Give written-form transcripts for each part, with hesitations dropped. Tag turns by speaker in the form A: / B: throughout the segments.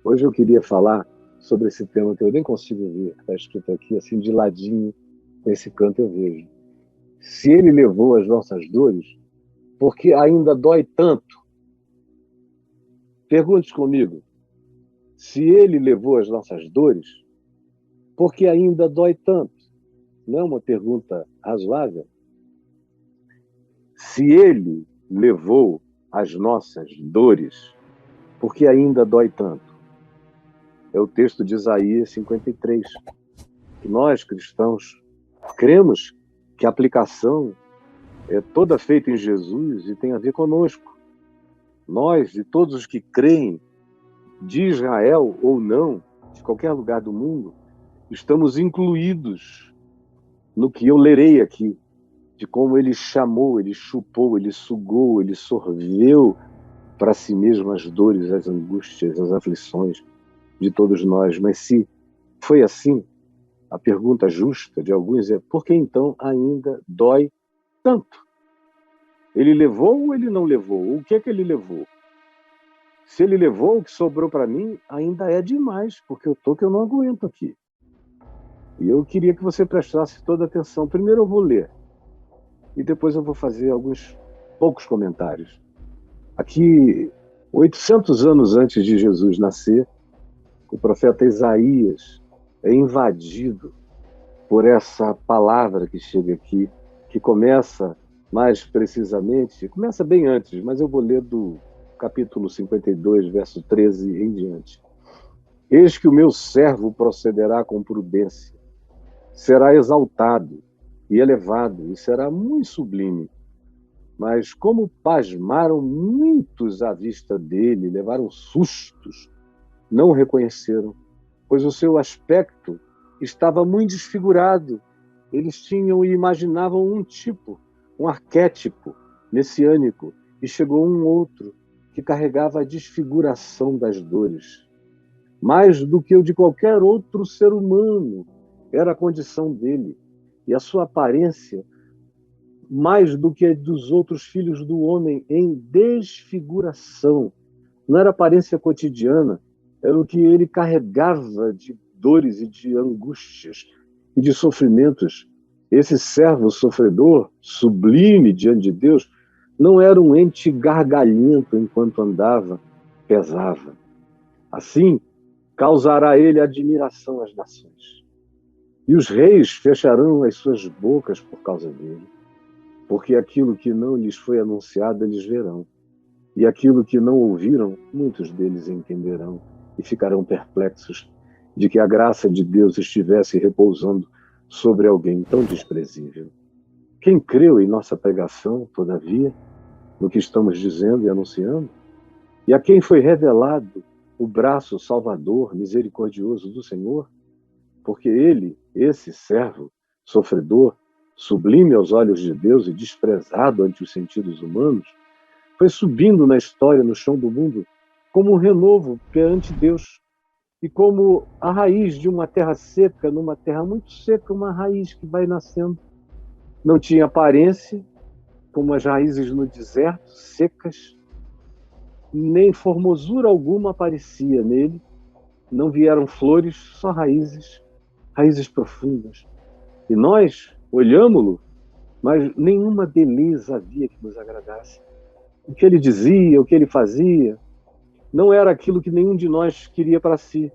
A: Hoje eu queria falar sobre esse tema que eu nem consigo ver, está escrito aqui, assim, de ladinho, com esse canto eu vejo. Se ele levou as nossas dores, por que ainda dói tanto? Pergunte comigo. Se ele levou as nossas dores, por que ainda dói tanto? Não é uma pergunta razoável? Se ele levou as nossas dores, por que ainda dói tanto? É o texto de Isaías 53. Nós, cristãos, cremos que a aplicação é toda feita em Jesus e tem a ver conosco. Nós e todos os que creem, de Israel ou não, de qualquer lugar do mundo, estamos incluídos no que eu lerei aqui, de como ele chamou, ele chupou, ele sugou, ele sorveu para si mesmo as dores, as angústias, as aflições de todos nós. Mas se foi assim, a pergunta justa de alguns é: por que então ainda dói tanto? Ele levou ou ele não levou? O que é que ele levou? Se ele levou, o que sobrou para mim ainda é demais, porque eu tô que eu não aguento aqui. E eu queria que você prestasse toda atenção. Primeiro eu vou ler, e depois eu vou fazer alguns poucos comentários. Aqui, 800 anos antes de Jesus nascer, o profeta Isaías é invadido por essa palavra que chega aqui, que começa mais precisamente, começa bem antes, mas eu vou ler do capítulo 52, verso 13 em diante. Eis que o meu servo procederá com prudência, será exaltado e elevado, e será muito sublime. Mas como pasmaram muitos à vista dele, levaram sustos, não o reconheceram, pois o seu aspecto estava muito desfigurado. Eles tinham e imaginavam um tipo, um arquétipo messiânico, e chegou um outro que carregava a desfiguração das dores. Mais do que o de qualquer outro ser humano, era a condição dele, e a sua aparência, mais do que a dos outros filhos do homem, em desfiguração. Não era aparência cotidiana, era o que ele carregava de dores e de angústias e de sofrimentos. Esse servo sofredor, sublime diante de Deus, não era um ente gargalhento enquanto andava, pesava. Assim, causará ele admiração às nações. E os reis fecharão as suas bocas por causa dele, porque aquilo que não lhes foi anunciado eles verão. E aquilo que não ouviram, muitos deles entenderão e ficarão perplexos de que a graça de Deus estivesse repousando sobre alguém tão desprezível. Quem creu em nossa pregação, todavia, no que estamos dizendo e anunciando, e a quem foi revelado o braço salvador, misericordioso do Senhor, porque ele, esse servo, sofredor, sublime aos olhos de Deus e desprezado ante os sentidos humanos, foi subindo na história, no chão do mundo, como um renovo perante Deus. E como a raiz de uma terra seca, numa terra muito seca, uma raiz que vai nascendo. Não tinha aparência, como as raízes no deserto, secas, nem formosura alguma aparecia nele. Não vieram flores, só raízes, raízes profundas. E nós olhámo-lo, mas nenhuma beleza havia que nos agradasse. O que ele dizia, o que ele fazia, não era aquilo que nenhum de nós queria para si.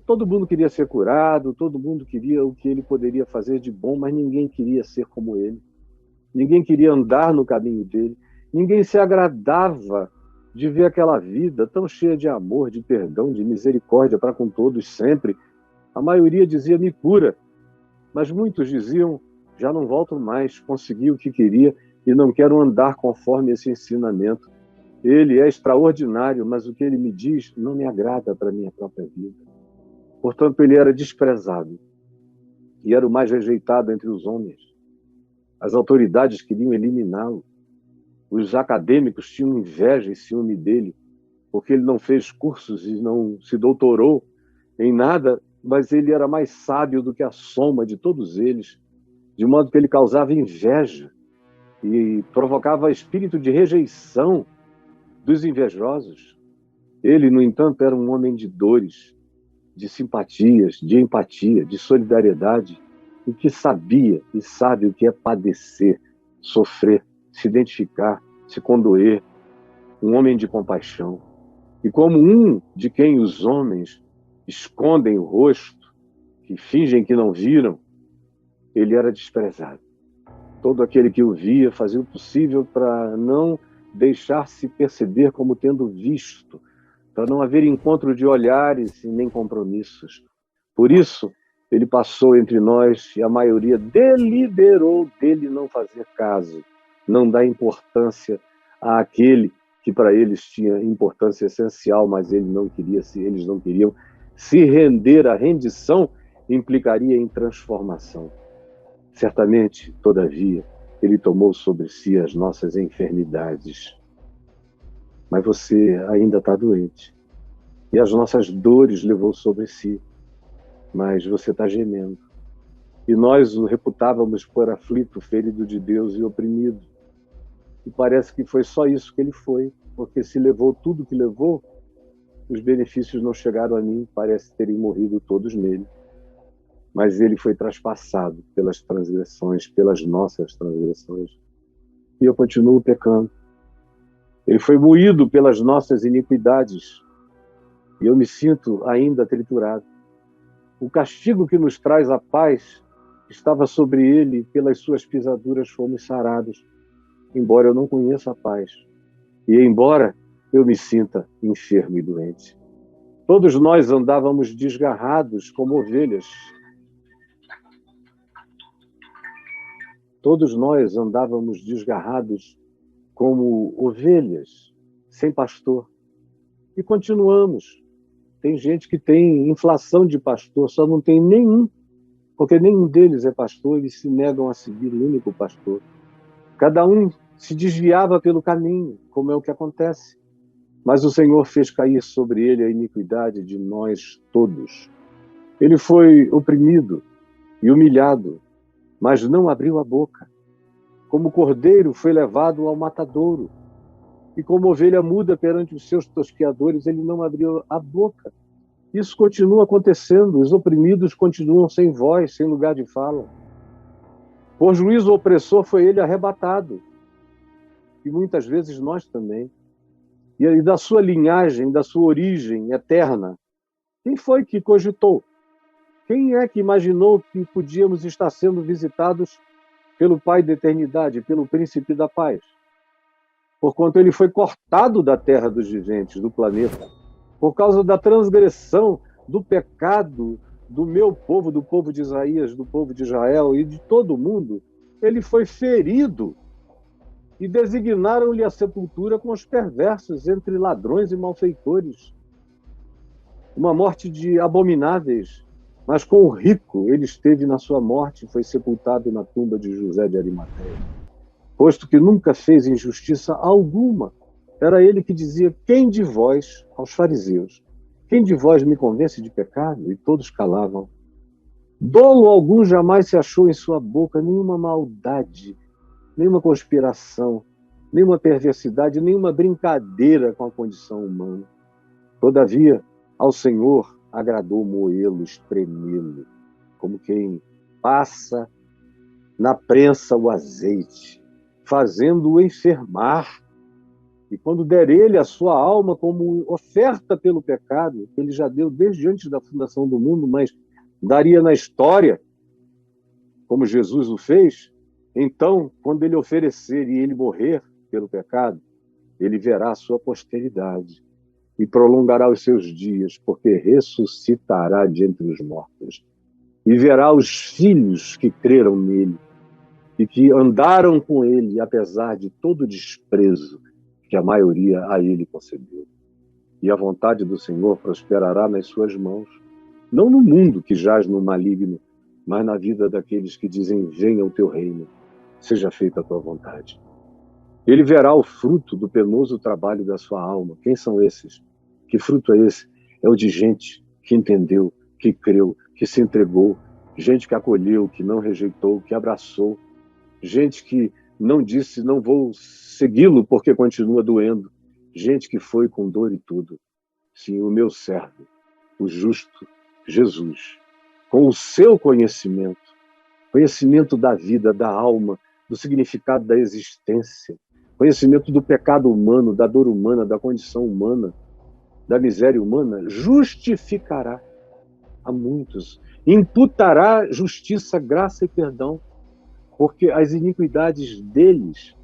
A: Todo mundo queria ser curado, todo mundo queria o que ele poderia fazer de bom, mas ninguém queria ser como ele. Ninguém queria andar no caminho dele. Ninguém se agradava de ver aquela vida tão cheia de amor, de perdão, de misericórdia para com todos sempre. A maioria dizia: me cura. Mas muitos diziam: já não volto mais, consegui o que queria e não quero andar conforme esse ensinamento. Ele é extraordinário, mas o que ele me diz não me agrada para a minha própria vida. Portanto, ele era desprezado e era o mais rejeitado entre os homens. As autoridades queriam eliminá-lo. Os acadêmicos tinham inveja e ciúme dele, porque ele não fez cursos e não se doutorou em nada, mas ele era mais sábio do que a soma de todos eles, de modo que ele causava inveja e provocava espírito de rejeição dos invejosos. Ele, no entanto, era um homem de dores, de simpatias, de empatia, de solidariedade, e que sabia e sabe o que é padecer, sofrer, se identificar, se condoer, um homem de compaixão. E como um de quem os homens escondem o rosto, que fingem que não viram, ele era desprezado. Todo aquele que o via fazia o possível para não deixar-se perceber como tendo visto, para não haver encontro de olhares e nem compromissos. Por isso, ele passou entre nós e a maioria deliberou dele não fazer caso, não dar importância àquele que para eles tinha importância essencial, mas eles não queriam se render. A rendição implicaria em transformação. Certamente, todavia, ele tomou sobre si as nossas enfermidades. Mas você ainda está doente. E as nossas dores levou sobre si. Mas você está gemendo. E nós o reputávamos por aflito, ferido de Deus e oprimido. E parece que foi só isso que ele foi, porque se levou tudo que levou, os benefícios não chegaram a mim, parece terem morrido todos nele. Mas ele foi traspassado pelas transgressões, pelas nossas transgressões. E eu continuo pecando. Ele foi moído pelas nossas iniquidades. E eu me sinto ainda triturado. O castigo que nos traz a paz estava sobre ele, e pelas suas pisaduras fomos sarados. Embora eu não conheça a paz. E embora eu me sinta enfermo e doente. Todos nós andávamos desgarrados como ovelhas. Todos nós andávamos desgarrados como ovelhas, sem pastor. E continuamos. Tem gente que tem inflação de pastor, só não tem nenhum, porque nenhum deles é pastor, eles se negam a seguir o único pastor. Cada um se desviava pelo caminho, como é o que acontece. Mas o Senhor fez cair sobre ele a iniquidade de nós todos. Ele foi oprimido e humilhado, mas não abriu a boca. Como cordeiro foi levado ao matadouro, e como ovelha muda perante os seus tosqueadores, ele não abriu a boca. Isso continua acontecendo, os oprimidos continuam sem voz, sem lugar de fala. Por juízo opressor foi ele arrebatado, e muitas vezes nós também. E da sua linhagem, da sua origem eterna, quem foi que cogitou? Quem é que imaginou que podíamos estar sendo visitados pelo Pai da eternidade, pelo Príncipe da paz? Porquanto ele foi cortado da terra dos viventes, do planeta, por causa da transgressão, do pecado do meu povo, do povo de Isaías, do povo de Israel e de todo mundo, ele foi ferido e designaram-lhe a sepultura com os perversos, entre ladrões e malfeitores. Uma morte de abomináveis, mas com o rico ele esteve na sua morte, foi sepultado na tumba de José de Arimateia. Posto que nunca fez injustiça alguma, era ele que dizia: quem de vós, aos fariseus, quem de vós me convence de pecado? E todos calavam. Dolo algum jamais se achou em sua boca, nenhuma maldade, nenhuma conspiração, nenhuma perversidade, nenhuma brincadeira com a condição humana. Todavia, ao Senhor agradou moê-lo, espremê-lo, como quem passa na prensa o azeite, fazendo-o enfermar. E quando der ele a sua alma como oferta pelo pecado, que ele já deu desde antes da fundação do mundo, mas daria na história, como Jesus o fez, então, quando ele oferecer e ele morrer pelo pecado, ele verá a sua posteridade e prolongará os seus dias, porque ressuscitará de entre os mortos. E verá os filhos que creram nele e que andaram com ele, apesar de todo o desprezo que a maioria a ele concedeu. E a vontade do Senhor prosperará nas suas mãos, não no mundo que jaz no maligno, mas na vida daqueles que dizem: venha o teu reino, seja feita a tua vontade. Ele verá o fruto do penoso trabalho da sua alma. Quem são esses? Que fruto é esse? É o de gente que entendeu, que creu, que se entregou, gente que acolheu, que não rejeitou, que abraçou, gente que não disse: não vou segui-lo porque continua doendo, gente que foi com dor e tudo. sim, o meu servo, o justo Jesus, com o seu conhecimento da vida, da alma, do significado da existência, conhecimento do pecado humano, da dor humana, da condição humana, da miséria humana, justificará a muitos, imputará justiça, graça e perdão, porque as iniquidades deles,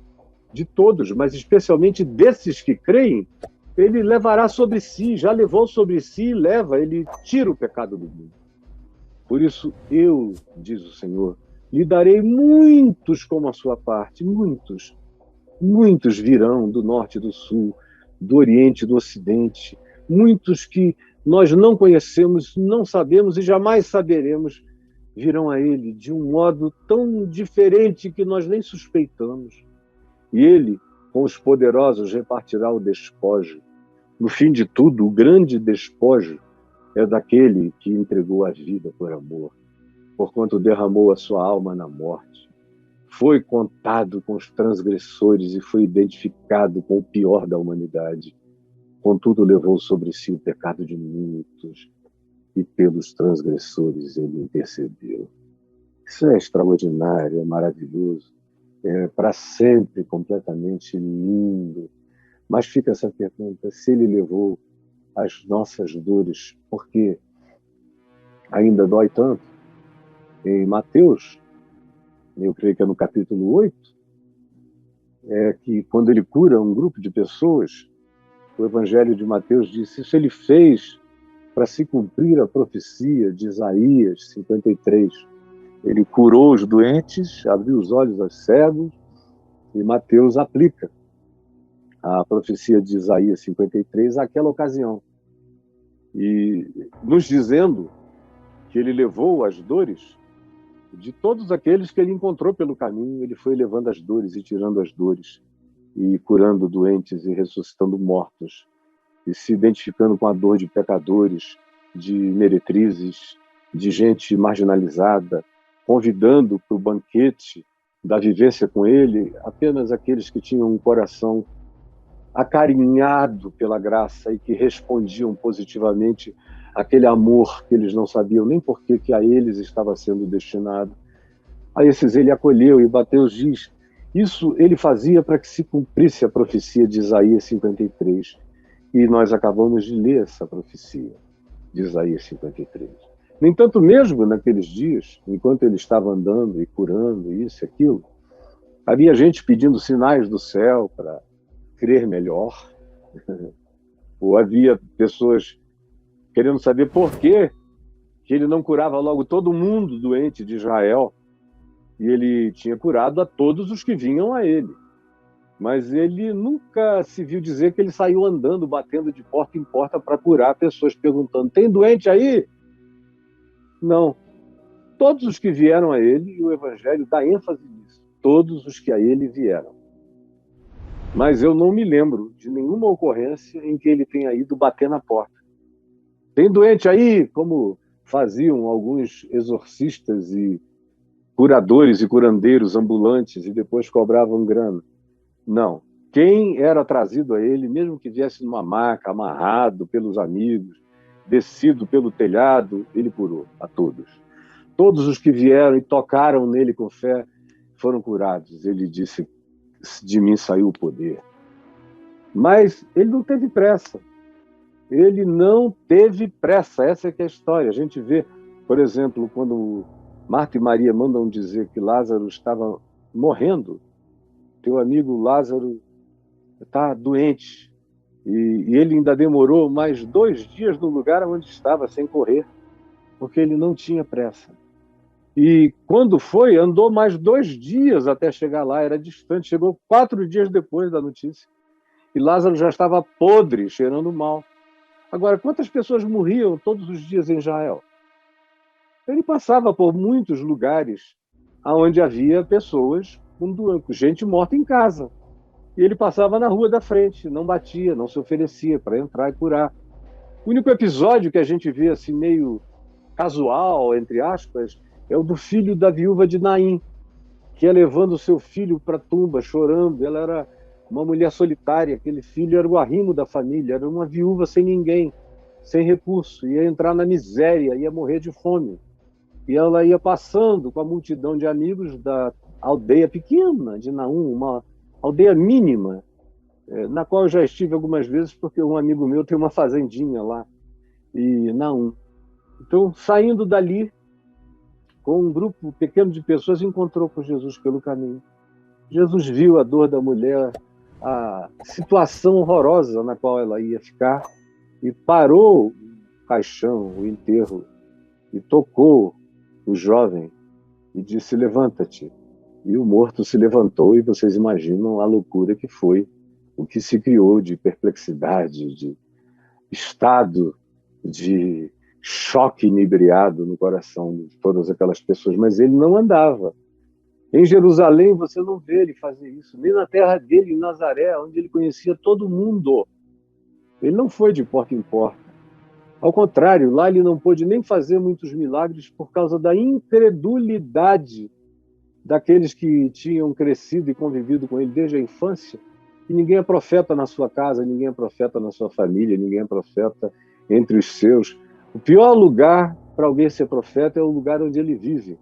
A: de todos, mas especialmente desses que creem, ele levará sobre si, já levou sobre si e leva, ele tira o pecado do mundo. Por isso eu, diz o Senhor, lhe darei muitos como a sua parte, muitos. Muitos virão do norte e do sul, do oriente e do ocidente, muitos que nós não conhecemos, não sabemos e jamais saberemos, virão a ele de um modo tão diferente que nós nem suspeitamos. E ele, com os poderosos, repartirá o despojo. No fim de tudo, o grande despojo é daquele que entregou a vida por amor, porquanto derramou a sua alma na morte. Foi contado com os transgressores e foi identificado com o pior da humanidade. Contudo, levou sobre si o pecado de muitos e pelos transgressores ele intercedeu. Isso é extraordinário, é maravilhoso, é para sempre completamente lindo. Mas fica essa pergunta, se ele levou as nossas dores, por que ainda dói tanto? Em Mateus, eu creio que é no capítulo 8, é que quando ele cura um grupo de pessoas, o Evangelho de Mateus diz, isso ele fez para se cumprir a profecia de Isaías 53. Ele curou os doentes, abriu os olhos aos cegos, e Mateus aplica a profecia de Isaías 53 àquela ocasião. E nos dizendo que ele levou as dores de todos aqueles que ele encontrou pelo caminho, ele foi levando as dores e tirando as dores, e curando doentes e ressuscitando mortos, e se identificando com a dor de pecadores, de meretrizes, de gente marginalizada, convidando para o banquete da vivência com ele apenas aqueles que tinham um coração acarinhado pela graça e que respondiam positivamente aquele amor que eles não sabiam nem por que a eles estava sendo destinado. A esses ele acolheu, e Mateus diz, isso ele fazia para que se cumprisse a profecia de Isaías 53. E nós acabamos de ler essa profecia de Isaías 53. No entanto, mesmo naqueles dias, enquanto ele estava andando e curando isso e aquilo, havia gente pedindo sinais do céu para crer melhor, ou havia pessoas querendo saber por que ele não curava logo todo mundo doente de Israel, e ele tinha curado a todos os que vinham a ele. Mas ele nunca se viu dizer que ele saiu andando, batendo de porta em porta para curar pessoas, perguntando, tem doente aí? Não. Todos os que vieram a ele, e o Evangelho dá ênfase nisso, todos os que a ele vieram. Mas eu não me lembro de nenhuma ocorrência em que ele tenha ido bater na porta. Tem doente aí? Como faziam alguns exorcistas e curadores e curandeiros ambulantes e depois cobravam grana. Não. Quem era trazido a ele, mesmo que viesse numa maca, amarrado pelos amigos, descido pelo telhado, ele curou a todos. Todos os que vieram e tocaram nele com fé foram curados. Ele disse, de mim saiu o poder. Mas ele não teve pressa. Ele não teve pressa. Essa é que é a história. A gente vê, por exemplo, quando Marta e Maria mandam dizer que Lázaro estava morrendo, teu amigo Lázaro está doente. E ele ainda demorou mais 2 dias no lugar onde estava, sem correr, porque ele não tinha pressa. E quando foi, andou mais 2 dias até chegar lá, era distante, chegou 4 dias depois da notícia. E Lázaro já estava podre, cheirando mal. Agora, quantas pessoas morriam todos os dias em Israel? Ele passava por muitos lugares onde havia pessoas com gente morta em casa. E ele passava na rua da frente, não batia, não se oferecia para entrar e curar. O único episódio que a gente vê assim meio casual, entre aspas, é o do filho da viúva de Naim, que ia levando o seu filho para a tumba, chorando. Ela era uma mulher solitária, aquele filho era o arrimo da família, era uma viúva sem ninguém. sem recurso, ia entrar na miséria, ia morrer de fome. E ela ia passando com a multidão de amigos da aldeia pequena de Naum, uma aldeia mínima, na qual eu já estive algumas vezes, porque um amigo meu tem uma fazendinha lá, e Naum. Então, saindo dali, com um grupo pequeno de pessoas, encontrou com Jesus pelo caminho. Jesus viu a dor da mulher, a situação horrorosa na qual ela ia ficar, e parou o caixão, o enterro, e tocou o jovem e disse: levanta-te. E o morto se levantou, e vocês imaginam a loucura que foi, o que se criou de perplexidade, de estado de choque inebriado no coração de todas aquelas pessoas. Mas ele não andava. Em Jerusalém você não vê ele fazer isso, nem na terra dele, em Nazaré, onde ele conhecia todo mundo. Ele não foi de porta em porta. Ao contrário, lá ele não pôde nem fazer muitos milagres por causa da incredulidade daqueles que tinham crescido e convivido com ele desde a infância. E ninguém é profeta na sua casa, ninguém é profeta na sua família, ninguém é profeta entre os seus. O pior lugar para alguém ser profeta é o lugar onde ele vive.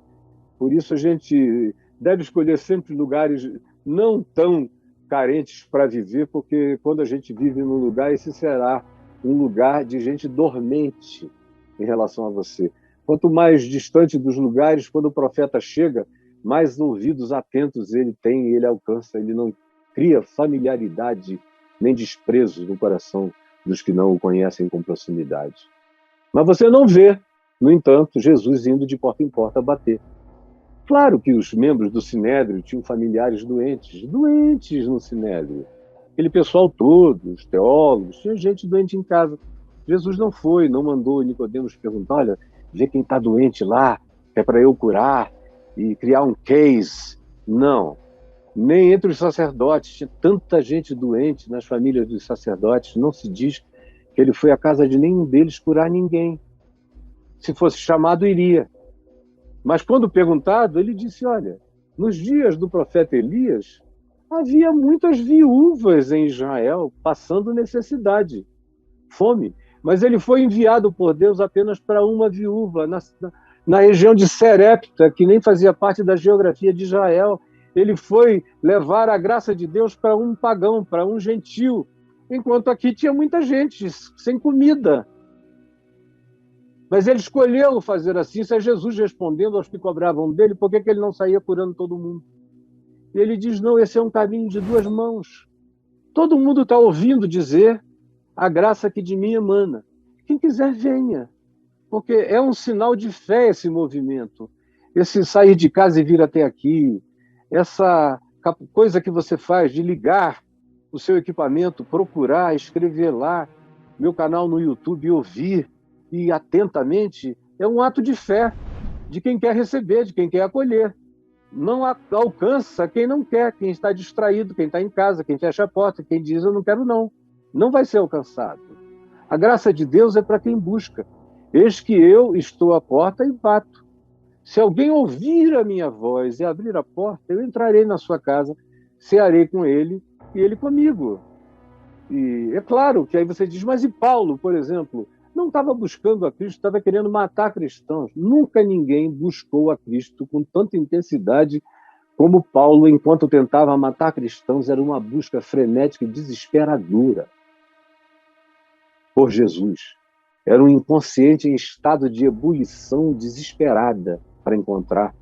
A: Por isso a gente deve escolher sempre lugares não tão carentes para viver, porque quando a gente vive num lugar, esse será um lugar de gente dormente em relação a você. Quanto mais distante dos lugares, quando o profeta chega, mais ouvidos atentos ele tem e ele alcança. Ele não cria familiaridade nem desprezo no coração dos que não o conhecem com proximidade. Mas você não vê, no entanto, Jesus indo de porta em porta bater. Claro que os membros do Sinédrio tinham familiares doentes no Sinédrio. Aquele pessoal todo, os teólogos, tinha gente doente em casa. Jesus não foi, não mandou Nicodemos perguntar: olha, vê quem está doente lá, que é para eu curar, e criar um case. Não. Nem entre os sacerdotes. Tinha tanta gente doente nas famílias dos sacerdotes. Não se diz que ele foi à casa de nenhum deles curar ninguém. Se fosse chamado, iria. Mas quando perguntado, ele disse: olha, nos dias do profeta Elias, havia muitas viúvas em Israel passando necessidade, fome. Mas ele foi enviado por Deus apenas para uma viúva, na região de Serepta, que nem fazia parte da geografia de Israel. Ele foi levar a graça de Deus para um pagão, para um gentil, enquanto aqui tinha muita gente sem comida. Mas ele escolheu fazer assim. Isso é Jesus respondendo aos que cobravam dele: por que ele não saía curando todo mundo? E ele diz: não, esse é um caminho de duas mãos. Todo mundo está ouvindo dizer a graça que de mim emana. Quem quiser, venha. Porque é um sinal de fé esse movimento. Esse sair de casa e vir até aqui, essa coisa que você faz de ligar o seu equipamento, procurar, escrever lá, meu canal no YouTube, ouvir, e atentamente, é um ato de fé de quem quer receber, de quem quer acolher. Não alcança quem não quer, quem está distraído, quem está em casa, quem fecha a porta, quem diz: eu não quero não. Não vai ser alcançado. A graça de Deus é para quem busca. Eis que eu estou à porta e bato. Se alguém ouvir a minha voz e abrir a porta, eu entrarei na sua casa, cearei com ele e ele comigo. E é claro que aí você diz: mas e Paulo, por exemplo? Não estava buscando a Cristo, estava querendo matar cristãos. Nunca ninguém buscou a Cristo com tanta intensidade como Paulo, enquanto tentava matar cristãos. Era uma busca frenética e desesperadora por Jesus. Era um inconsciente em estado de ebulição desesperada para encontrar.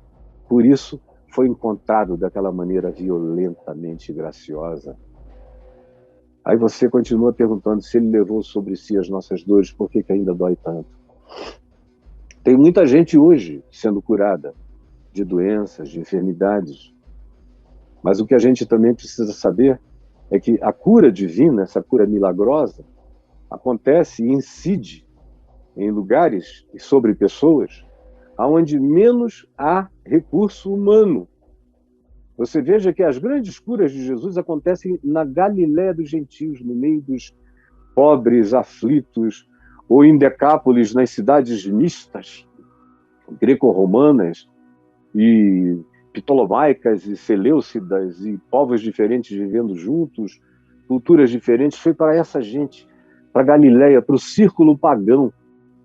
A: Por isso, foi encontrado daquela maneira violentamente graciosa. Aí você continua perguntando se ele levou sobre si as nossas dores, por que ainda dói tanto? Tem muita gente hoje sendo curada de doenças, de enfermidades. Mas o que a gente também precisa saber é que a cura divina, essa cura milagrosa, acontece e incide em lugares e sobre pessoas onde menos há recurso humano. Você veja que as grandes curas de Jesus acontecem na Galiléia dos gentios, no meio dos pobres, aflitos, ou em Decápolis, nas cidades mistas, greco-romanas, e ptolomaicas, e seleucidas, e povos diferentes vivendo juntos, culturas diferentes. Foi para essa gente. para Galiléia, para o círculo pagão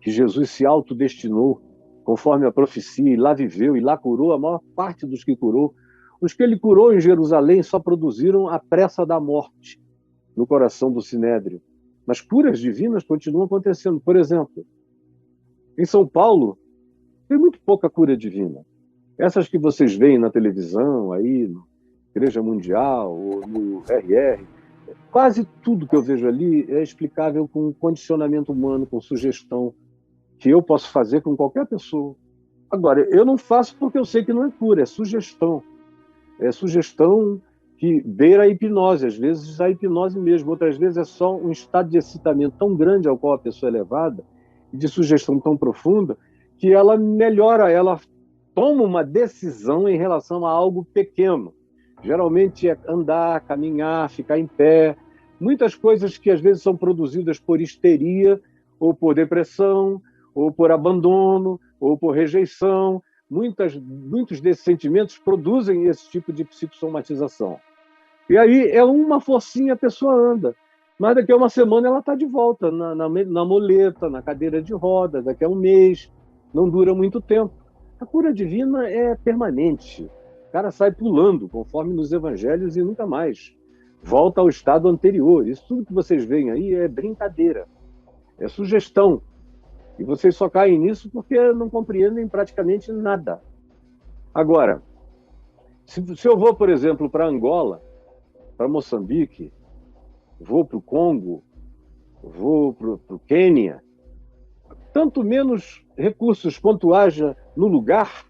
A: que Jesus se autodestinou, conforme a profecia, e lá viveu, e lá curou a maior parte dos que curou. Os que ele curou em Jerusalém só produziram a pressa da morte no coração do Sinédrio. Mas curas divinas continuam acontecendo. Por exemplo, em São Paulo, tem muito pouca cura divina. Essas que vocês veem na televisão, aí, na Igreja Mundial, ou no RR, quase tudo que eu vejo ali é explicável com condicionamento humano, com sugestão, que eu posso fazer com qualquer pessoa. Agora, eu não faço porque eu sei que não é cura, é sugestão. É sugestão que beira a hipnose, às vezes a hipnose mesmo, outras vezes é só um estado de excitamento tão grande ao qual a pessoa é levada, e de sugestão tão profunda, que ela melhora, ela toma uma decisão em relação a algo pequeno. Geralmente é andar, caminhar, ficar em pé, muitas coisas que às vezes são produzidas por histeria, ou por depressão, ou por abandono, ou por rejeição. Muitos desses sentimentos produzem esse tipo de psicossomatização. E aí é uma forcinha, a pessoa anda. Mas daqui a uma semana ela está de volta, na muleta, na cadeira de rodas, daqui a um mês. Não dura muito tempo. A cura divina é permanente. O cara sai pulando, conforme nos evangelhos, e nunca mais volta ao estado anterior. Isso tudo que vocês veem aí é brincadeira, é sugestão. E vocês só caem nisso porque não compreendem praticamente nada. Agora, se eu vou, por exemplo, para Angola, para Moçambique, vou para o Congo, vou para o Quênia, tanto menos recursos quanto haja no lugar,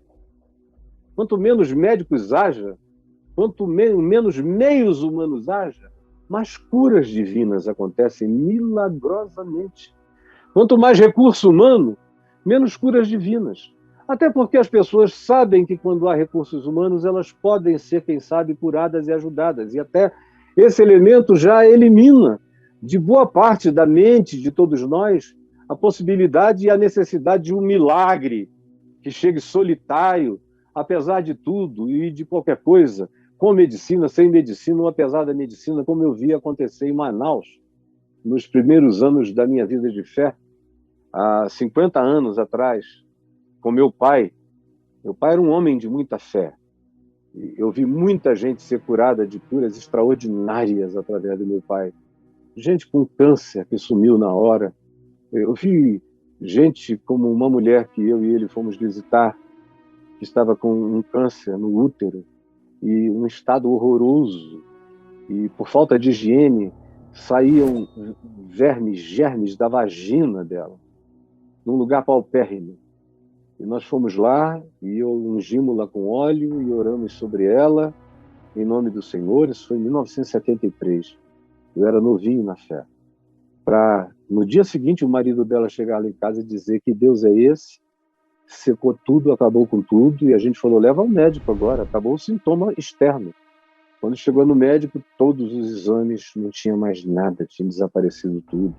A: quanto menos médicos haja, quanto menos meios humanos haja, mais curas divinas acontecem milagrosamente. Quanto mais recurso humano, menos curas divinas. Até porque as pessoas sabem que quando há recursos humanos, elas podem ser, quem sabe, curadas e ajudadas. E até esse elemento já elimina de boa parte da mente de todos nós a possibilidade e a necessidade de um milagre que chegue solitário, apesar de tudo e de qualquer coisa, com medicina, sem medicina, ou apesar da medicina, como eu vi acontecer em Manaus, nos primeiros anos da minha vida de fé, há 50 anos atrás, com meu pai. Meu pai era um homem de muita fé. Eu vi muita gente ser curada de curas extraordinárias através do meu pai. Gente com câncer que sumiu na hora. Eu vi gente como uma mulher que eu e ele fomos visitar, que estava com um câncer no útero e um estado horroroso. E por falta de higiene, saíam germes da vagina dela, num lugar paupérrimo. E nós fomos lá, e eu ungimos-la com óleo e oramos sobre ela, em nome do Senhor. Isso foi em 1973. Eu era novinho na fé. Para, no dia seguinte, o marido dela chegar lá em casa e dizer que Deus é esse, secou tudo, acabou com tudo, e a gente falou, leva ao médico agora, acabou o sintoma externo. Quando chegou no médico, todos os exames, não tinha mais nada, tinha desaparecido tudo.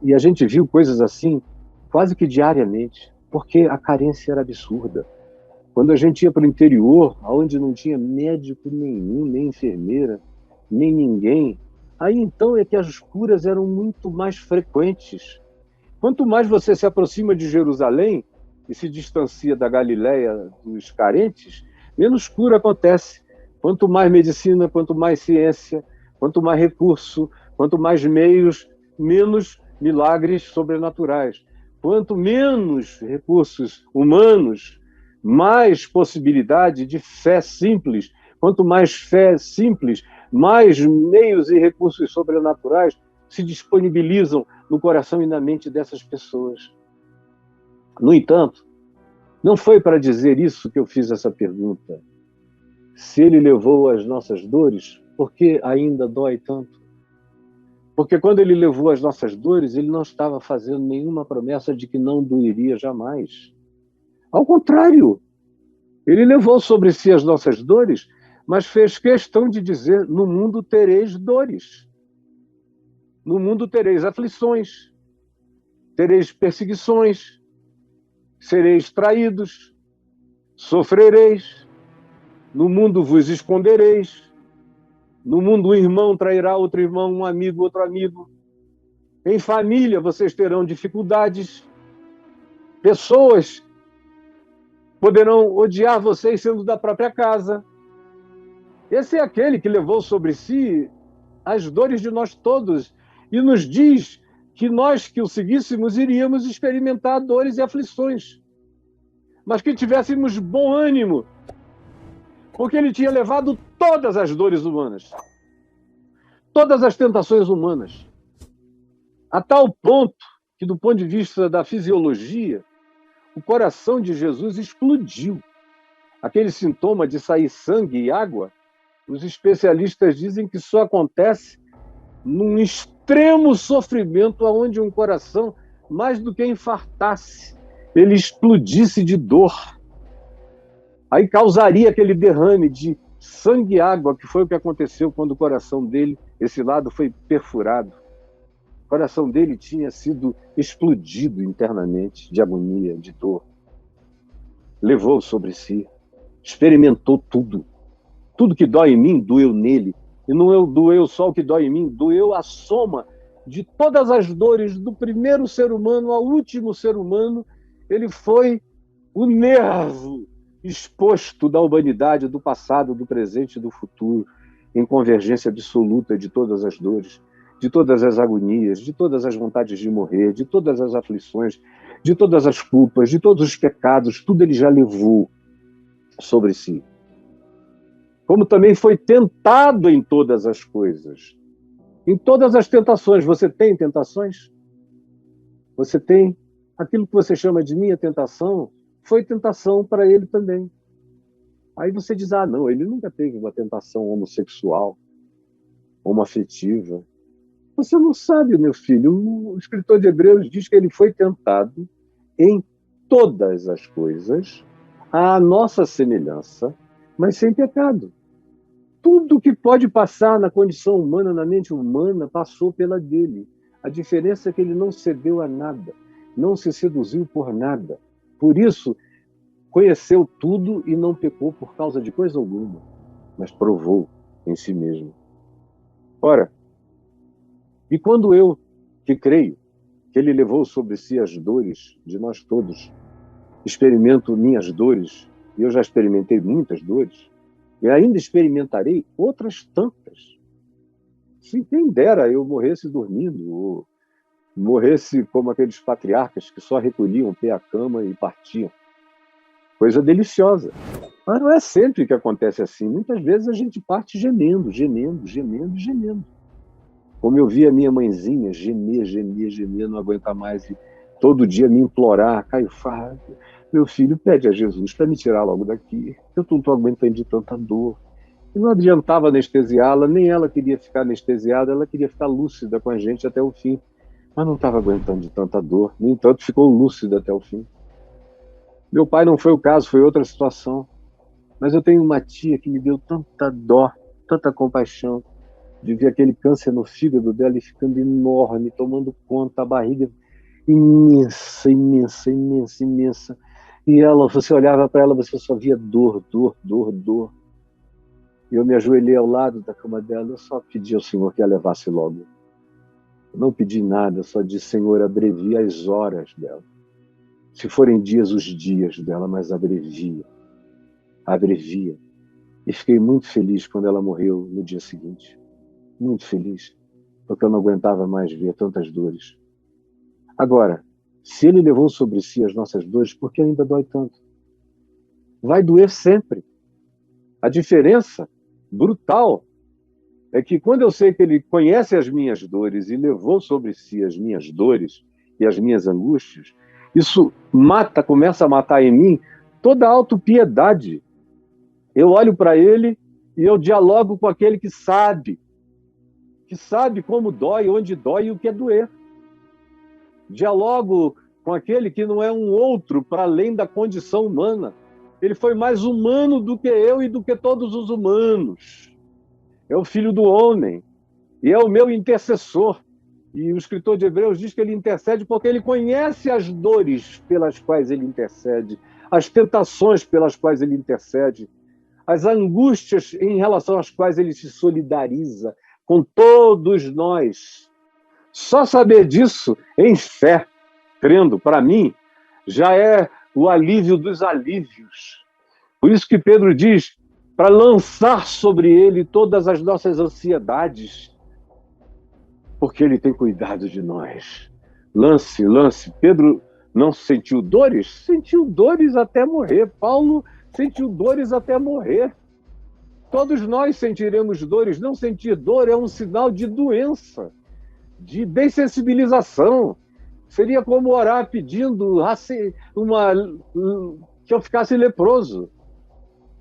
A: E a gente viu coisas assim quase que diariamente, porque a carência era absurda. Quando a gente ia para o interior, onde não tinha médico nenhum, nem enfermeira, nem ninguém, aí então é que as curas eram muito mais frequentes. Quanto mais você se aproxima de Jerusalém e se distancia da Galiléia dos carentes, menos cura acontece. Quanto mais medicina, quanto mais ciência, quanto mais recurso, quanto mais meios, menos milagres sobrenaturais. Quanto menos recursos humanos, mais possibilidade de fé simples. Quanto mais fé simples, mais meios e recursos sobrenaturais se disponibilizam no coração e na mente dessas pessoas. No entanto, não foi para dizer isso que eu fiz essa pergunta. Se ele levou as nossas dores, por que ainda dói tanto? Porque quando ele levou as nossas dores, ele não estava fazendo nenhuma promessa de que não doeria jamais. Ao contrário, ele levou sobre si as nossas dores, mas fez questão de dizer, no mundo tereis dores. No mundo tereis aflições, tereis perseguições, sereis traídos, sofrereis, no mundo vos escondereis, no mundo um irmão trairá outro irmão, um amigo outro amigo. Em família, vocês terão dificuldades. Pessoas poderão odiar vocês sendo da própria casa. Esse é aquele que levou sobre si as dores de nós todos e nos diz que nós que o seguíssemos iríamos experimentar dores e aflições, mas que tivéssemos bom ânimo, porque ele tinha levado todas as dores humanas, todas as tentações humanas, a tal ponto que, do ponto de vista da fisiologia, o coração de Jesus explodiu. Aquele sintoma de sair sangue e água, os especialistas dizem que só acontece num extremo sofrimento, onde um coração, mais do que infartasse, ele explodisse de dor. Aí causaria aquele derrame de sangue e água, que foi o que aconteceu quando o coração dele, esse lado, foi perfurado. O coração dele tinha sido explodido internamente, de agonia, de dor. Levou sobre si, experimentou tudo. Tudo que dói em mim, doeu nele. E não doeu só o que dói em mim, doeu a soma de todas as dores do primeiro ser humano ao último ser humano. Ele foi o nervo exposto da humanidade, do passado, do presente e do futuro, em convergência absoluta de todas as dores, de todas as agonias, de todas as vontades de morrer, de todas as aflições, de todas as culpas, de todos os pecados, tudo ele já levou sobre si. Como também foi tentado em todas as coisas. Em todas as tentações. Você tem tentações? Você tem aquilo que você chama de minha tentação? Foi tentação para ele também. Aí você diz, não, ele nunca teve uma tentação homossexual, homoafetiva. Você não sabe, meu filho. O escritor de Hebreus diz que ele foi tentado em todas as coisas, à nossa semelhança, mas sem pecado. Tudo que pode passar na condição humana, na mente humana, passou pela dele. A diferença é que ele não cedeu a nada, não se seduziu por nada. Por isso, conheceu tudo e não pecou por causa de coisa alguma, mas provou em si mesmo. Ora, e quando eu, que creio que ele levou sobre si as dores de nós todos, experimento minhas dores, e eu já experimentei muitas dores, e ainda experimentarei outras tantas. Se quem dera eu morresse dormindo, ou morresse como aqueles patriarcas que só recolhiam o pé à cama e partiam. Coisa deliciosa. Mas não é sempre que acontece assim. Muitas vezes a gente parte gemendo, gemendo, gemendo, gemendo. Como eu vi a minha mãezinha gemer, gemer, gemer, não aguentar mais, e todo dia me implorar, Caio Fábio, meu filho, pede a Jesus para me tirar logo daqui. Eu não estou aguentando de tanta dor. E não adiantava anestesiá-la, nem ela queria ficar anestesiada, ela queria ficar lúcida com a gente até o fim. Mas não estava aguentando de tanta dor. No entanto, ficou lúcida até o fim. Meu pai não foi o caso, foi outra situação. Mas eu tenho uma tia que me deu tanta dó, tanta compaixão, de ver aquele câncer no fígado dela e ficando enorme, tomando conta, a barriga imensa, imensa, imensa, imensa. E ela, você olhava para ela, você só via dor, dor, dor, dor. E eu me ajoelhei ao lado da cama dela, eu só pedi ao Senhor que a levasse logo. Eu não pedi nada, eu só disse, Senhor, abrevia as horas dela. Se forem dias, os dias dela, mas abrevia. Abrevia. E fiquei muito feliz quando ela morreu no dia seguinte. Muito feliz, porque eu não aguentava mais ver tantas dores. Agora, se ele levou sobre si as nossas dores, por que ainda dói tanto? Vai doer sempre. A diferença brutal é que quando eu sei que ele conhece as minhas dores e levou sobre si as minhas dores e as minhas angústias, isso começa a matar em mim toda a autopiedade. Eu olho para ele e eu dialogo com aquele que sabe como dói, onde dói e o que é doer. Dialogo com aquele que não é um outro para além da condição humana. Ele foi mais humano do que eu e do que todos os humanos. É o Filho do Homem e é o meu intercessor. E o escritor de Hebreus diz que ele intercede porque ele conhece as dores pelas quais ele intercede, as tentações pelas quais ele intercede, as angústias em relação às quais ele se solidariza com todos nós. Só saber disso em fé, crendo, para mim, já é o alívio dos alívios. Por isso que Pedro diz para lançar sobre ele todas as nossas ansiedades, porque ele tem cuidado de nós. Lance, lance. Pedro não sentiu dores? Sentiu dores até morrer. Paulo sentiu dores até morrer. Todos nós sentiremos dores. Não sentir dor é um sinal de doença, de dessensibilização. Seria como orar pedindo que eu ficasse leproso,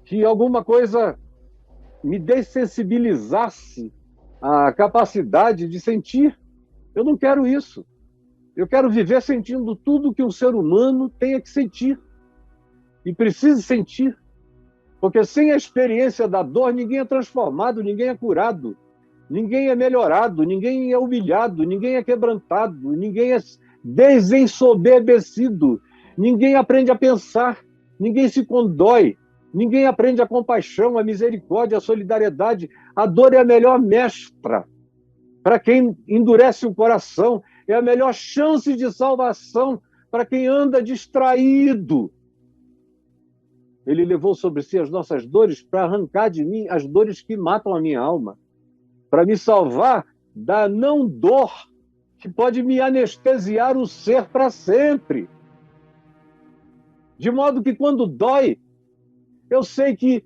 A: que alguma coisa me dessensibilizasse a capacidade de sentir. Eu não quero isso. Eu quero viver sentindo tudo que um ser humano tenha que sentir. E precise sentir. Porque sem a experiência da dor, ninguém é transformado, ninguém é curado, ninguém é melhorado, ninguém é humilhado, ninguém é quebrantado, ninguém é desensoberbecido, ninguém aprende a pensar, ninguém se condói, ninguém aprende a compaixão, a misericórdia, a solidariedade. A dor é a melhor mestra para quem endurece o coração, é a melhor chance de salvação para quem anda distraído. Ele levou sobre si as nossas dores para arrancar de mim as dores que matam a minha alma, para me salvar da não dor que pode me anestesiar o ser para sempre. De modo que quando dói, eu sei que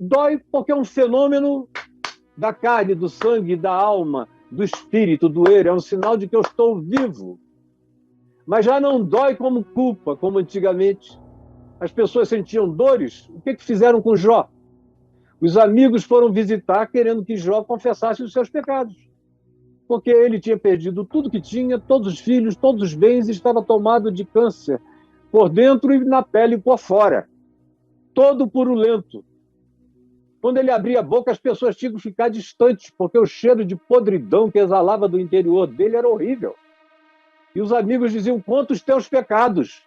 A: dói porque é um fenômeno da carne, do sangue, da alma, do espírito, doer, é um sinal de que eu estou vivo. Mas já não dói como culpa, como antigamente. As pessoas sentiam dores. O que fizeram com Jó? Os amigos foram visitar querendo que Jó confessasse os seus pecados. Porque ele tinha perdido tudo que tinha, todos os filhos, todos os bens, e estava tomado de câncer, por dentro e na pele por fora. Todo purulento. Quando ele abria a boca, as pessoas tinham que ficar distantes, porque o cheiro de podridão que exalava do interior dele era horrível. E os amigos diziam: conta os teus pecados,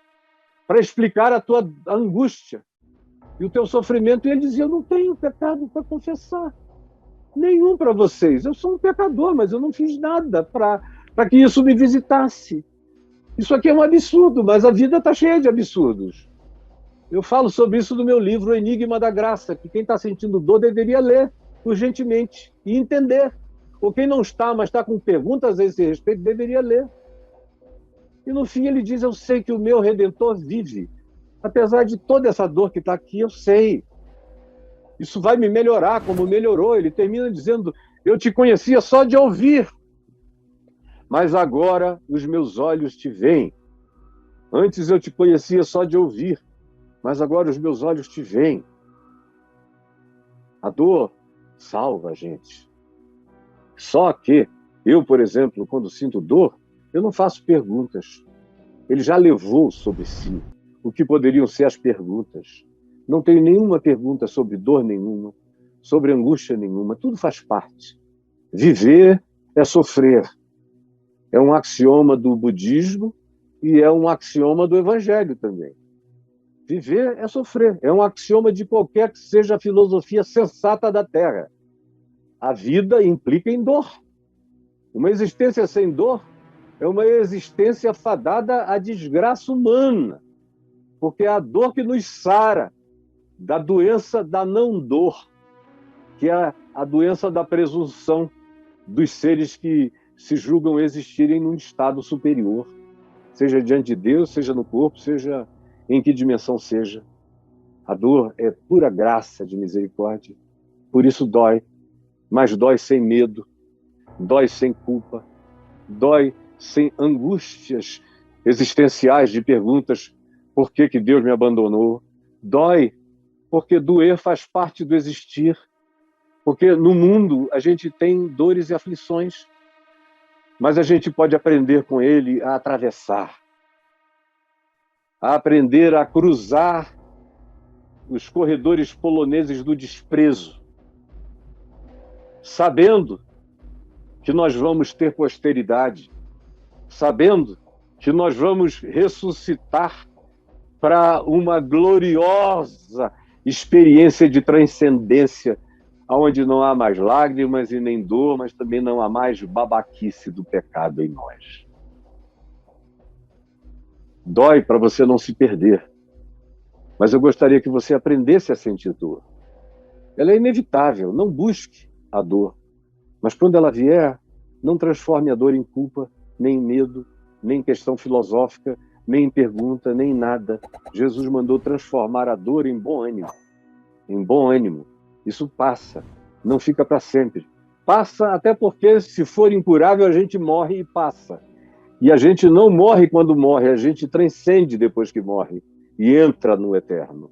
A: para explicar a tua angústia e o teu sofrimento. E ele dizia: eu não tenho pecado para confessar, nenhum para vocês. Eu sou um pecador, mas eu não fiz nada para que isso me visitasse. Isso aqui é um absurdo, mas a vida está cheia de absurdos. Eu falo sobre isso no meu livro, O Enigma da Graça, que quem está sentindo dor deveria ler urgentemente e entender. Ou quem não está, mas está com perguntas a esse respeito, deveria ler. E no fim ele diz: eu sei que o meu Redentor vive. Apesar de toda essa dor que está aqui, eu sei. Isso vai me melhorar, como melhorou. Ele termina dizendo: eu te conhecia só de ouvir, mas agora os meus olhos te veem. Antes eu te conhecia só de ouvir, mas agora os meus olhos te veem. A dor salva a gente. Só que eu, por exemplo, quando sinto dor, eu não faço perguntas. Ele já levou sobre si o que poderiam ser as perguntas. Não tenho nenhuma pergunta sobre dor nenhuma, sobre angústia nenhuma. Tudo faz parte. Viver é sofrer. É um axioma do budismo e é um axioma do evangelho também. Viver é sofrer. É um axioma de qualquer que seja a filosofia sensata da Terra. A vida implica em dor. Uma existência sem dor é uma existência fadada à desgraça humana, porque é a dor que nos sara da doença da não dor, que é a doença da presunção dos seres que se julgam existirem num estado superior, seja diante de Deus, seja no corpo, seja em que dimensão seja. A dor é pura graça de misericórdia, por isso dói, mas dói sem medo, dói sem culpa, dói sem angústias existenciais de perguntas: por que Deus me abandonou? Dói porque doer faz parte do existir, porque no mundo a gente tem dores e aflições, mas a gente pode aprender com ele a atravessar, a aprender a cruzar os corredores poloneses do desprezo, sabendo que nós vamos ter posteridade, sabendo que nós vamos ressuscitar para uma gloriosa experiência de transcendência onde não há mais lágrimas e nem dor, mas também não há mais babaquice do pecado em nós. Dói para você não se perder, mas eu gostaria que você aprendesse a sentir dor. Ela é inevitável, não busque a dor, mas quando ela vier, não transforme a dor em culpa, nem em medo, nem em questão filosófica, nem em pergunta, nem em nada. Jesus mandou transformar a dor em bom ânimo. Em bom ânimo. Isso passa, não fica para sempre. Passa até porque, se for incurável, a gente morre e passa. E a gente não morre quando morre, a gente transcende depois que morre e entra no eterno.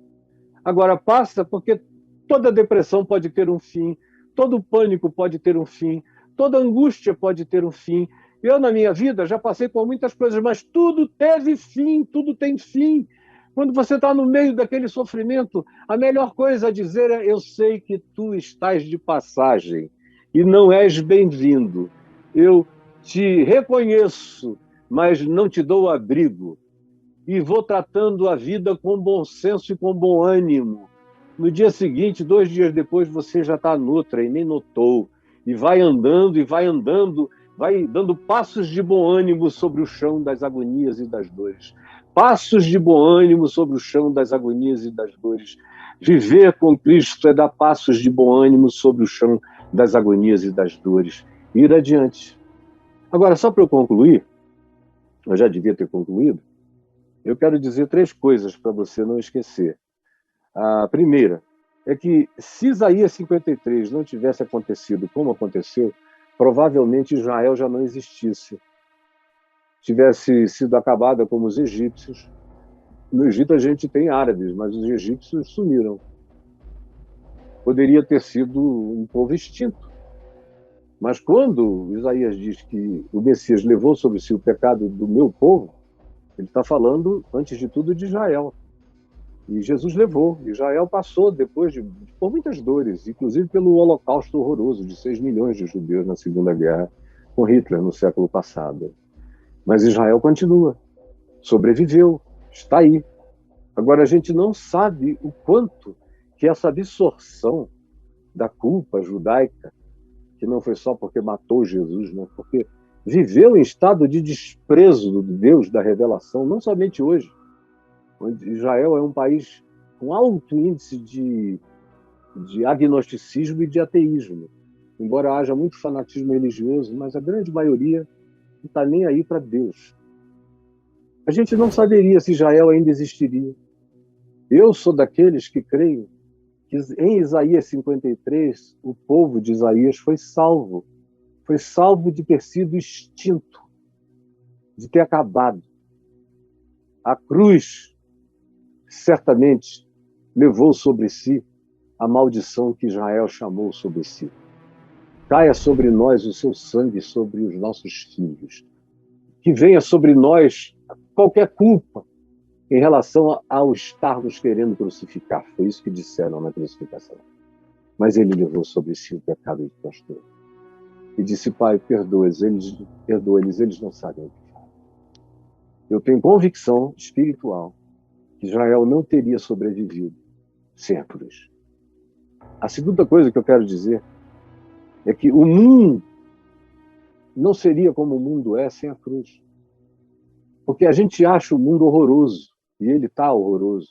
A: Agora, passa porque toda depressão pode ter um fim, todo pânico pode ter um fim, toda angústia pode ter um fim. Eu, na minha vida, já passei por muitas coisas, mas tudo teve fim, tudo tem fim. Quando você está no meio daquele sofrimento, a melhor coisa a dizer é: eu sei que tu estás de passagem e não és bem-vindo. Eu te reconheço, mas não te dou abrigo. E vou tratando a vida com bom senso e com bom ânimo. No dia seguinte, 2 dias depois, você já está noutra e nem notou. E vai andando, vai dando passos de bom ânimo sobre o chão das agonias e das dores. Passos de bom ânimo sobre o chão das agonias e das dores. Viver com Cristo é dar passos de bom ânimo sobre o chão das agonias e das dores. Ir adiante. Agora, só para eu concluir, eu já devia ter concluído, eu quero dizer 3 coisas para você não esquecer. A primeira é que, se Isaías 53 não tivesse acontecido como aconteceu, provavelmente Israel já não existisse. Tivesse sido acabada como os egípcios. No Egito a gente tem árabes, mas os egípcios sumiram. Poderia ter sido um povo extinto. Mas quando Isaías diz que o Messias levou sobre si o pecado do meu povo, ele está falando, antes de tudo, de Israel. E Jesus levou. Israel passou depois por muitas dores, inclusive pelo holocausto horroroso de 6 milhões de judeus na Segunda Guerra, com Hitler no século passado. Mas Israel continua, sobreviveu, está aí. Agora, a gente não sabe o quanto que essa absorção da culpa judaica, que não foi só porque matou Jesus, né? Porque viveu em estado de desprezo do Deus da revelação, não somente hoje. Israel é um país com alto índice de agnosticismo e de ateísmo. Embora haja muito fanatismo religioso, mas a grande maioria não está nem aí para Deus. A gente não saberia se Israel ainda existiria. Eu sou daqueles que creio que em Isaías 53, o povo de Isaías foi salvo. Foi salvo de ter sido extinto, de ter acabado. A cruz certamente levou sobre si a maldição que Israel chamou sobre si. Caia sobre nós o seu sangue, sobre os nossos filhos. Que venha sobre nós qualquer culpa em relação ao estarmos querendo crucificar. Foi isso que disseram na crucificação. Mas ele levou sobre si o pecado de nós todos. E disse: Pai, perdoa-lhes, eles não sabem o que fazem. Eu tenho convicção espiritual que Israel não teria sobrevivido sem a cruz. A segunda coisa que eu quero dizer é que o mundo não seria como o mundo é sem a cruz. Porque a gente acha o mundo horroroso, e ele está horroroso.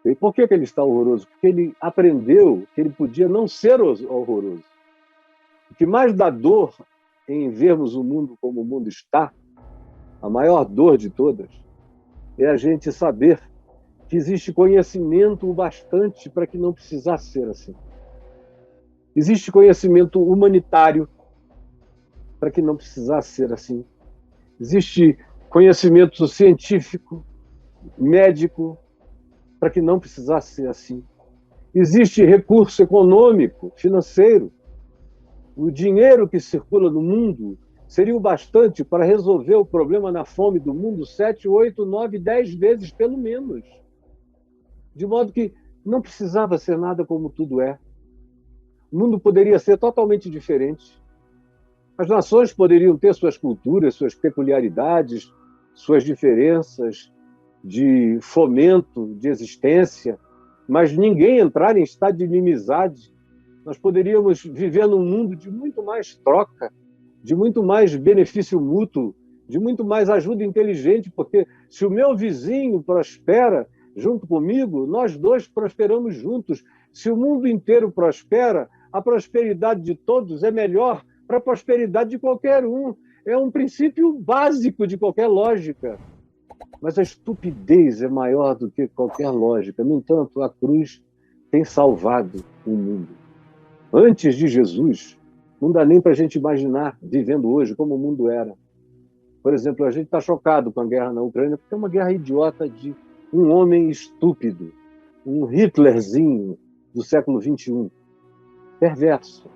A: E por que ele está horroroso? Porque ele aprendeu que ele podia não ser horroroso. O que mais dá dor em vermos o mundo como o mundo está, a maior dor de todas, é a gente saber que existe conhecimento o bastante para que não precisasse ser assim. Existe conhecimento humanitário para que não precisasse ser assim. Existe conhecimento científico, médico, para que não precisasse ser assim. Existe recurso econômico, financeiro. O dinheiro que circula no mundo seria o bastante para resolver o problema na fome do mundo 7, 8, 9, 10 vezes, pelo menos. De modo que não precisava ser nada como tudo é. O mundo poderia ser totalmente diferente. As nações poderiam ter suas culturas, suas peculiaridades, suas diferenças de fomento, de existência, mas ninguém entrar em estado de inimizade, Nós poderíamos viver num mundo de muito mais troca, de muito mais benefício mútuo, de muito mais ajuda inteligente, porque se o meu vizinho prospera junto comigo, nós dois prosperamos juntos. Se o mundo inteiro prospera, a prosperidade de todos é melhor para a prosperidade de qualquer um. É um princípio básico de qualquer lógica. Mas a estupidez é maior do que qualquer lógica. No entanto, a cruz tem salvado o mundo. Antes de Jesus, não dá nem para a gente imaginar, vivendo hoje, como o mundo era. Por exemplo, a gente está chocado com a guerra na Ucrânia, porque é uma guerra idiota de um homem estúpido, um Hitlerzinho do século XXI, perverso.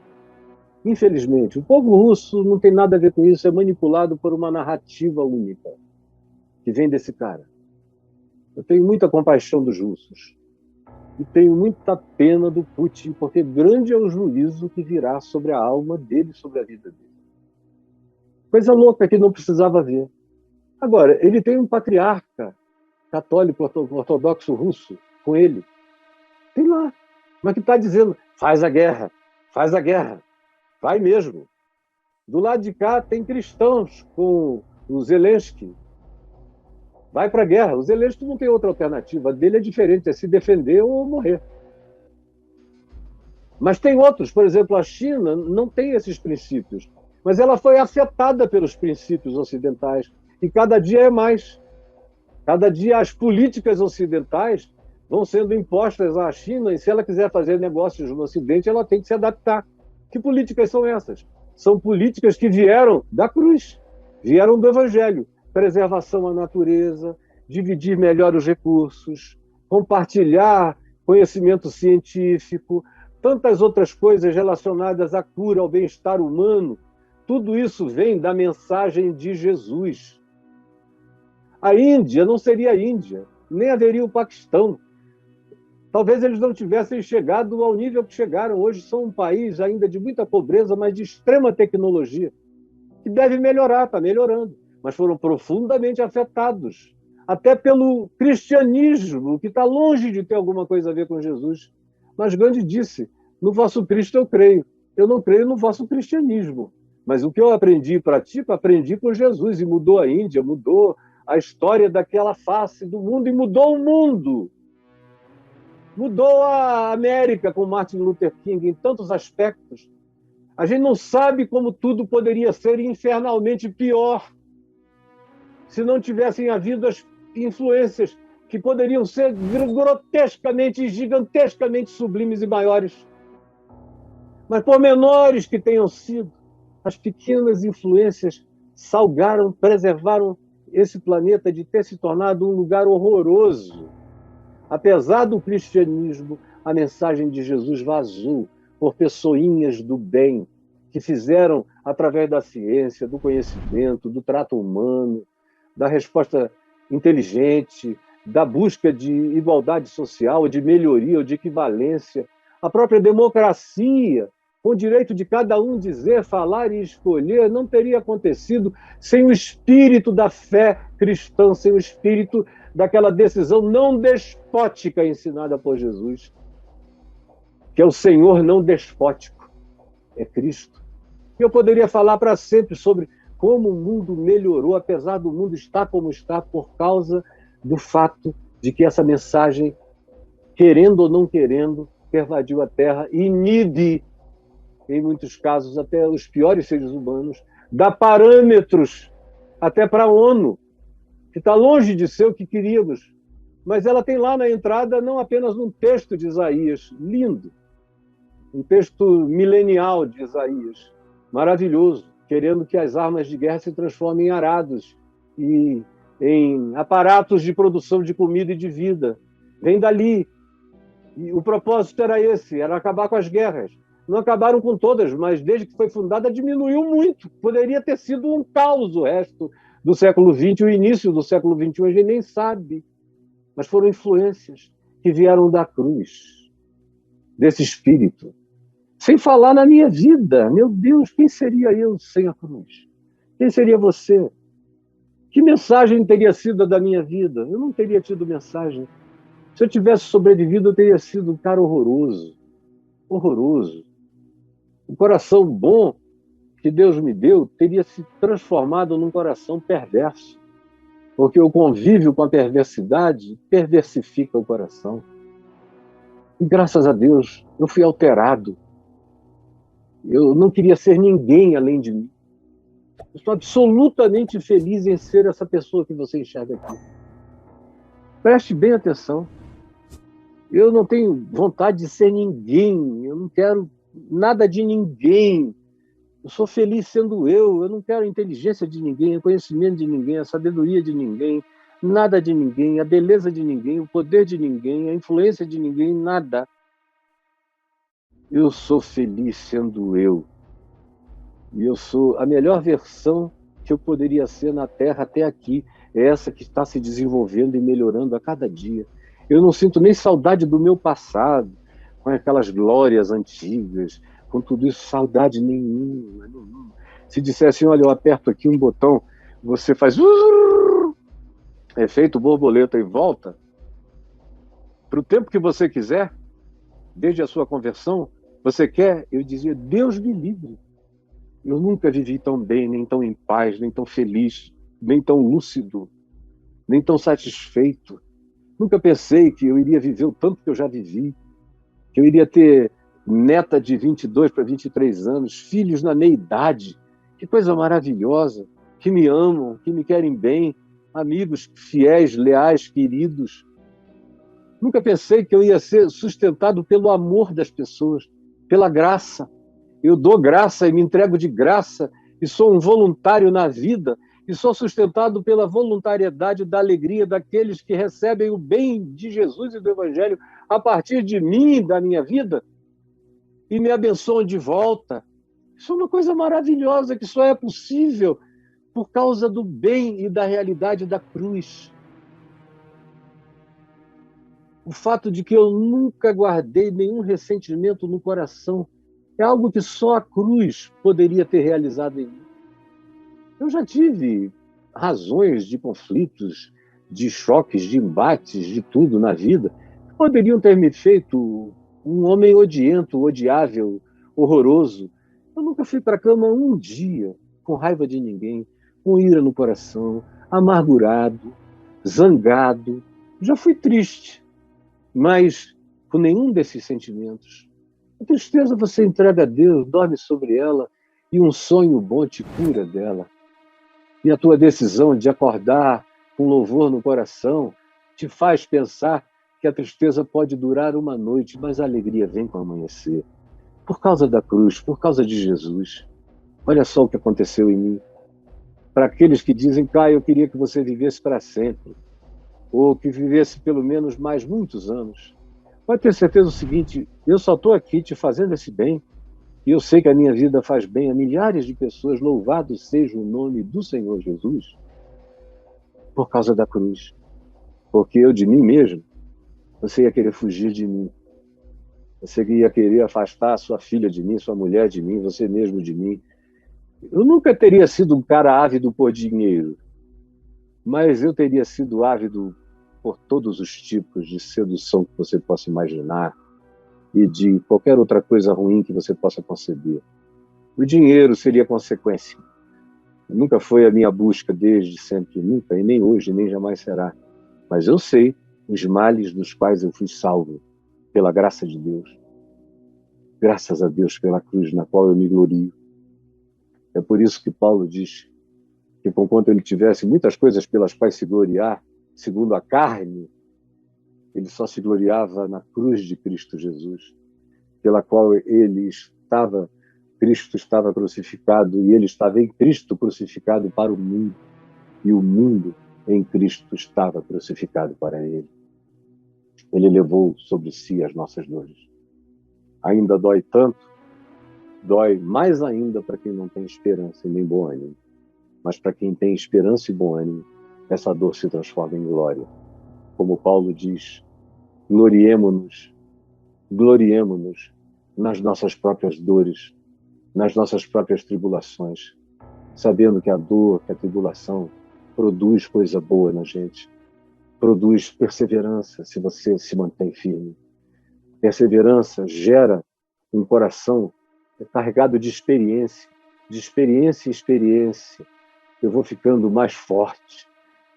A: Infelizmente, o povo russo não tem nada a ver com isso, é manipulado por uma narrativa única, que vem desse cara. Eu tenho muita compaixão dos russos. E tenho muita pena do Putin, porque grande é o juízo que virá sobre a alma dele, sobre a vida dele. Coisa louca que não precisava ver. Agora, ele tem um patriarca católico ortodoxo russo com ele. Tem lá. Mas que está dizendo, faz a guerra, vai mesmo. Do lado de cá tem cristãos com o Zelensky. Vai para a guerra. O Zelensky não tem outra alternativa. A dele é diferente, é se defender ou morrer. Mas tem outros. Por exemplo, a China não tem esses princípios. Mas ela foi afetada pelos princípios ocidentais. E cada dia é mais. Cada dia as políticas ocidentais vão sendo impostas à China e se ela quiser fazer negócios no Ocidente, ela tem que se adaptar. Que políticas são essas? São políticas que vieram da cruz, vieram do Evangelho. Preservação à natureza, dividir melhor os recursos, compartilhar conhecimento científico, tantas outras coisas relacionadas à cura, ao bem-estar humano. Tudo isso vem da mensagem de Jesus. A Índia não seria a Índia, nem haveria o Paquistão. Talvez eles não tivessem chegado ao nível que chegaram. Hoje são um país ainda de muita pobreza, mas de extrema tecnologia, que deve melhorar, está melhorando. Mas foram profundamente afetados, até pelo cristianismo, que está longe de ter alguma coisa a ver com Jesus. Mas Gandhi disse, no vosso Cristo eu creio. Eu não creio no vosso cristianismo. Mas o que eu aprendi e pratico, aprendi com Jesus. E mudou a Índia, mudou a história daquela face do mundo e mudou o mundo. Mudou a América com Martin Luther King em tantos aspectos. A gente não sabe como tudo poderia ser infernalmente pior se não tivessem havido as influências que poderiam ser grotescamente e gigantescamente sublimes e maiores. Mas por menores que tenham sido, as pequenas influências salgaram, preservaram esse planeta de ter se tornado um lugar horroroso. Apesar do cristianismo, a mensagem de Jesus vazou por pessoinhas do bem, que fizeram, através da ciência, do conhecimento, do trato humano, da resposta inteligente, da busca de igualdade social, de melhoria ou de equivalência, a própria democracia, com o direito de cada um dizer, falar e escolher, não teria acontecido sem o espírito da fé cristã, sem o espírito daquela decisão não despótica ensinada por Jesus, que é o Senhor não despótico, é Cristo. E eu poderia falar para sempre sobre como o mundo melhorou, apesar do mundo estar como está, por causa do fato de que essa mensagem, querendo ou não querendo, pervadiu a Terra e inibe, em muitos casos, até os piores seres humanos, dá parâmetros até para a ONU, que está longe de ser o que queríamos. Mas ela tem lá na entrada não apenas um texto de Isaías, lindo, um texto milenial de Isaías, maravilhoso, querendo que as armas de guerra se transformem em arados e em aparatos de produção de comida e de vida. Vem dali. E o propósito era esse, era acabar com as guerras. Não acabaram com todas, mas desde que foi fundada diminuiu muito. Poderia ter sido um caos o resto do século XX, o início do século XXI, a gente nem sabe. Mas foram influências que vieram da cruz, desse espírito. Sem falar na minha vida. Meu Deus, quem seria eu sem a cruz? Quem seria você? Que mensagem teria sido a da minha vida? Eu não teria tido mensagem. Se eu tivesse sobrevivido, eu teria sido um cara horroroso. Horroroso. O coração bom que Deus me deu teria se transformado num coração perverso, porque o convívio com a perversidade perversifica o coração. E graças a Deus eu fui alterado. Eu não queria ser ninguém além de mim. Eu estou absolutamente feliz em ser essa pessoa que você enxerga aqui. Preste bem atenção. Eu não tenho vontade de ser ninguém. Eu não quero nada de ninguém. Eu sou feliz sendo eu. Eu não quero a inteligência de ninguém, o conhecimento de ninguém, a sabedoria de ninguém, nada de ninguém, a beleza de ninguém, o poder de ninguém, a influência de ninguém, nada. Eu sou feliz sendo eu. E eu sou a melhor versão que eu poderia ser na Terra até aqui. É essa que está se desenvolvendo e melhorando a cada dia. Eu não sinto nem saudade do meu passado, com aquelas glórias antigas, com tudo isso, saudade nenhuma. Se dissesse, olha, eu aperto aqui um botão, você faz efeito borboleta e volta para o tempo que você quiser, desde a sua conversão, você quer? Eu dizia, Deus me livre. Eu nunca vivi tão bem, nem tão em paz, nem tão feliz, nem tão lúcido, nem tão satisfeito. Nunca pensei que eu iria viver o tanto que eu já vivi, que eu iria ter neta de 22 para 23 anos, filhos na meia idade. Que coisa maravilhosa, que me amam, que me querem bem, amigos fiéis, leais, queridos. Nunca pensei que eu ia ser sustentado pelo amor das pessoas, pela graça. Eu dou graça e me entrego de graça e sou um voluntário na vida e sou sustentado pela voluntariedade da alegria daqueles que recebem o bem de Jesus e do Evangelho a partir de mim, da minha vida, e me abençoam de volta. Isso é uma coisa maravilhosa que só é possível por causa do bem e da realidade da cruz. O fato de que eu nunca guardei nenhum ressentimento no coração é algo que só a cruz poderia ter realizado em mim. Eu já tive razões de conflitos, de choques, de embates, de tudo na vida, que poderiam ter me feito um homem odiento, odiável, horroroso. Eu nunca fui para a cama um dia com raiva de ninguém, com ira no coração, amargurado, zangado. Já fui triste, mas com nenhum desses sentimentos. A tristeza você entrega a Deus, dorme sobre ela e um sonho bom te cura dela. E a tua decisão de acordar com louvor no coração te faz pensar que a tristeza pode durar uma noite, mas a alegria vem com o amanhecer. Por causa da cruz, por causa de Jesus. Olha só o que aconteceu em mim. Para aqueles que dizem, Caio, eu queria que você vivesse para sempre, ou que vivesse pelo menos mais muitos anos. Pode ter certeza do seguinte, eu só estou aqui te fazendo esse bem, e eu sei que a minha vida faz bem a milhares de pessoas, louvado seja o nome do Senhor Jesus, por causa da cruz. Porque eu de mim mesmo, você ia querer fugir de mim. Você ia querer afastar a sua filha de mim, sua mulher de mim, você mesmo de mim. Eu nunca teria sido um cara ávido por dinheiro, mas eu teria sido ávido por todos os tipos de sedução que você possa imaginar e de qualquer outra coisa ruim que você possa conceber. O dinheiro seria consequência. Nunca foi a minha busca desde sempre, nunca, e nem hoje, nem jamais será. Mas eu sei os males dos quais eu fui salvo, pela graça de Deus. Graças a Deus pela cruz na qual eu me glorio. É por isso que Paulo diz que, conquanto ele tivesse muitas coisas pelas quais se gloriar, segundo a carne, ele só se gloriava na cruz de Cristo Jesus, pela qual Cristo estava crucificado, e ele estava em Cristo crucificado para o mundo, e o mundo em Cristo estava crucificado para ele. Ele levou sobre si as nossas dores. Ainda dói tanto, dói mais ainda para quem não tem esperança e nem bom ânimo. Mas para quem tem esperança e bom ânimo, essa dor se transforma em glória. Como Paulo diz, gloriemo-nos nas nossas próprias dores, nas nossas próprias tribulações, sabendo que a dor, que a tribulação produz coisa boa na gente, produz perseverança se você se mantém firme. Perseverança gera um coração é carregado de experiência em experiência. Eu vou ficando mais forte.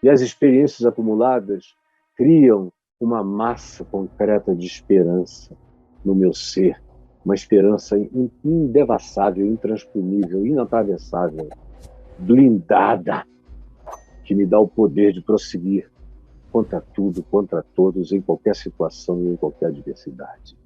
A: E as experiências acumuladas criam uma massa concreta de esperança no meu ser. Uma esperança indevassável, intransponível, inatravessável, blindada, que me dá o poder de prosseguir contra tudo, contra todos, em qualquer situação e em qualquer adversidade.